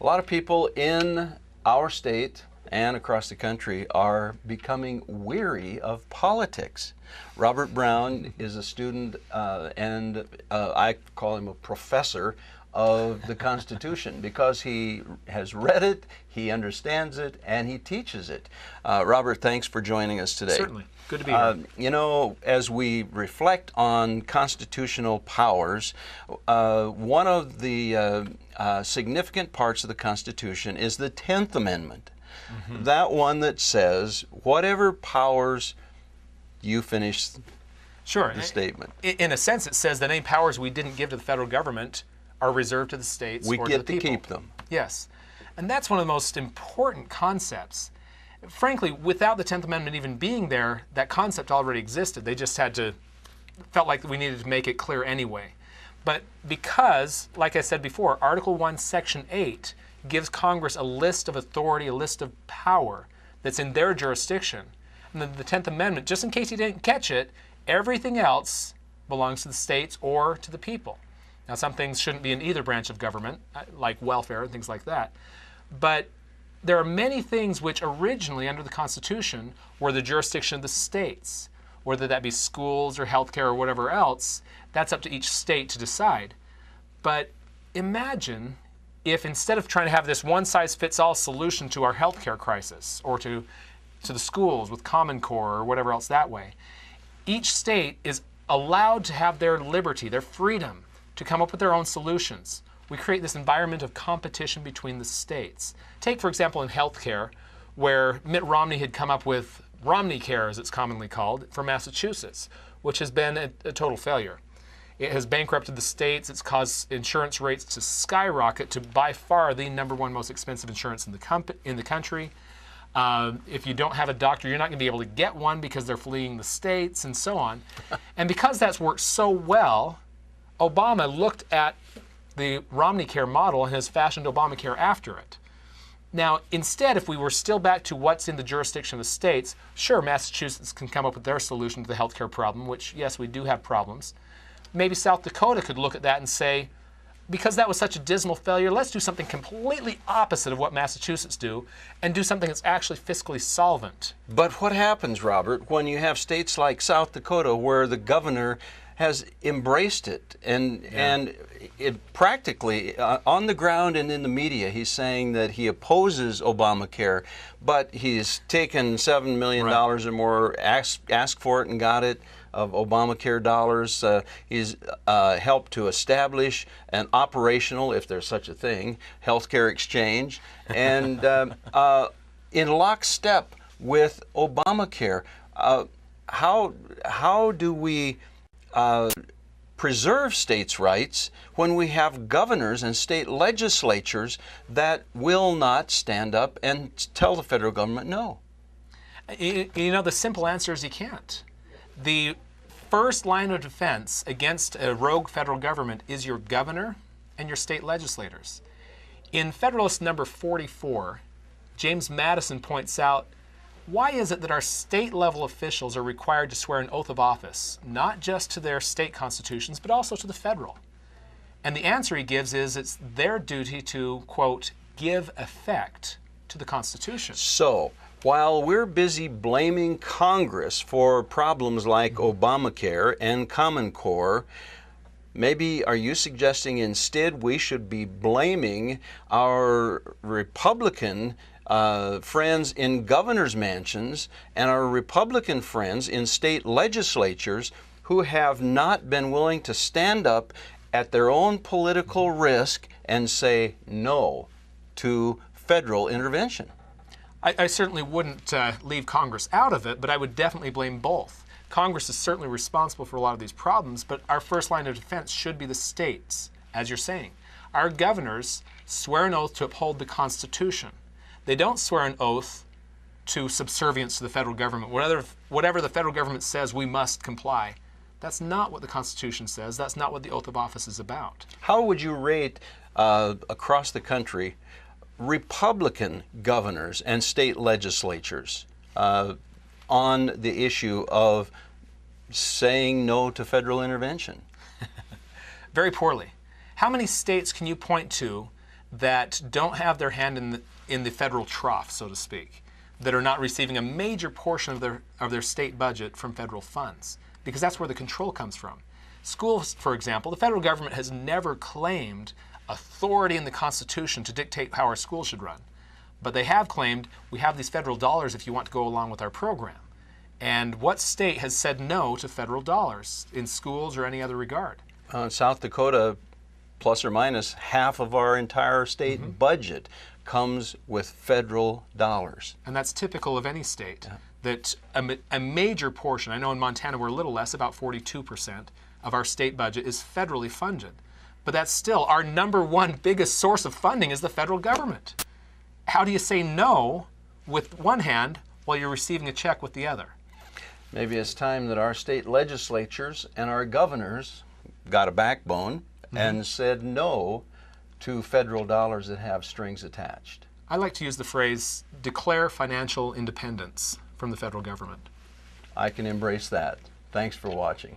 lot of people in our state and across the country are becoming weary of politics. Robert Brown is a student and I call him a professor of the Constitution because he has read it, he understands it, and he teaches it. Robert, thanks for joining us today. Certainly. Good to be here. You know, as we reflect on constitutional powers, one of the significant parts of the Constitution is the 10th Amendment. Mm-hmm. That one that says, whatever powers you finish sure. the statement. In a sense, it says that any powers we didn't give to the federal government are reserved to the states or to the people. We get to keep them. Yes. And that's one of the most important concepts. Frankly, without the 10th Amendment even being there, that concept already existed. They just felt like we needed to make it clear anyway. But because, like I said before, Article 1, Section 8 gives Congress a list of authority, a list of power that's in their jurisdiction. And then the 10th Amendment, just in case you didn't catch it, everything else belongs to the states or to the people. Now, some things shouldn't be in either branch of government, like welfare and things like that. But there are many things which originally, under the Constitution, were the jurisdiction of the states. Whether that be schools or healthcare or whatever else, that's up to each state to decide. But imagine if instead of trying to have this one-size-fits-all solution to our healthcare crisis or to the schools with Common Core or whatever else that way, each state is allowed to have their liberty, their freedom to come up with their own solutions. We create this environment of competition between the states. Take, for example, in healthcare, where Mitt Romney had come up with Romney Care, as it's commonly called, for Massachusetts, which has been a total failure. It has bankrupted the states. It's caused insurance rates to skyrocket to by far the #1 most expensive insurance in the country. If you don't have a doctor, you're not going to be able to get one because they're fleeing the states and so on. And because that's worked so well, Obama looked at the Romney Care model and has fashioned Obamacare after it. Now, instead, if we were still back to what's in the jurisdiction of the states, sure, Massachusetts can come up with their solution to the healthcare problem, which, yes, we do have problems. Maybe South Dakota could look at that and say, because that was such a dismal failure, let's do something completely opposite of what Massachusetts do and do something that's actually fiscally solvent. But what happens, Robert, when you have states like South Dakota where the governor has embraced it and it practically on the ground and in the media he's saying that he opposes Obamacare, but he's taken $7 million or more, asked for it and got it, of Obamacare dollars. He's helped to establish an operational, if there's such a thing, healthcare exchange, and in lockstep with Obamacare. How do we preserve states' rights when we have governors and state legislatures that will not stand up and tell the federal government no? You know, the simple answer is you can't. The first line of defense against a rogue federal government is your governor and your state legislators. In Federalist number 44, James Madison points out, why is it that our state-level officials are required to swear an oath of office, not just to their state constitutions, but also to the federal? And the answer he gives is it's their duty to, quote, give effect to the Constitution. So, while we're busy blaming Congress for problems like Obamacare and Common Core, maybe are you suggesting instead we should be blaming our Republican friends in governor's mansions and our Republican friends in state legislatures who have not been willing to stand up at their own political risk and say no to federal intervention? I certainly wouldn't leave Congress out of it, but I would definitely blame both. Congress is certainly responsible for a lot of these problems, but our first line of defense should be the states, as you're saying. Our governors swear an oath to uphold the Constitution. They don't swear an oath to subservience to the federal government. Whatever the federal government says, we must comply. That's not what the Constitution says. That's not what the oath of office is about. How would you rate across the country Republican governors and state legislatures on the issue of saying no to federal intervention? Very poorly. How many states can you point to that don't have their hand in the federal trough, so to speak, that are not receiving a major portion of their state budget from federal funds, because that's where the control comes from. Schools, for example, the federal government has never claimed authority in the Constitution to dictate how our schools should run. But they have claimed, we have these federal dollars if you want to go along with our program. And what state has said no to federal dollars in schools or any other regard? South Dakota, plus or minus half of our entire state budget comes with federal dollars. And that's typical of any state, that a major portion, I know in Montana we're a little less, about 42% of our state budget is federally funded. But that's still our number one biggest source of funding is the federal government. How do you say no with one hand while you're receiving a check with the other? Maybe it's time that our state legislatures and our governors got a backbone and said no to federal dollars that have strings attached. I like to use the phrase, declare financial independence from the federal government. I can embrace that. Thanks for watching.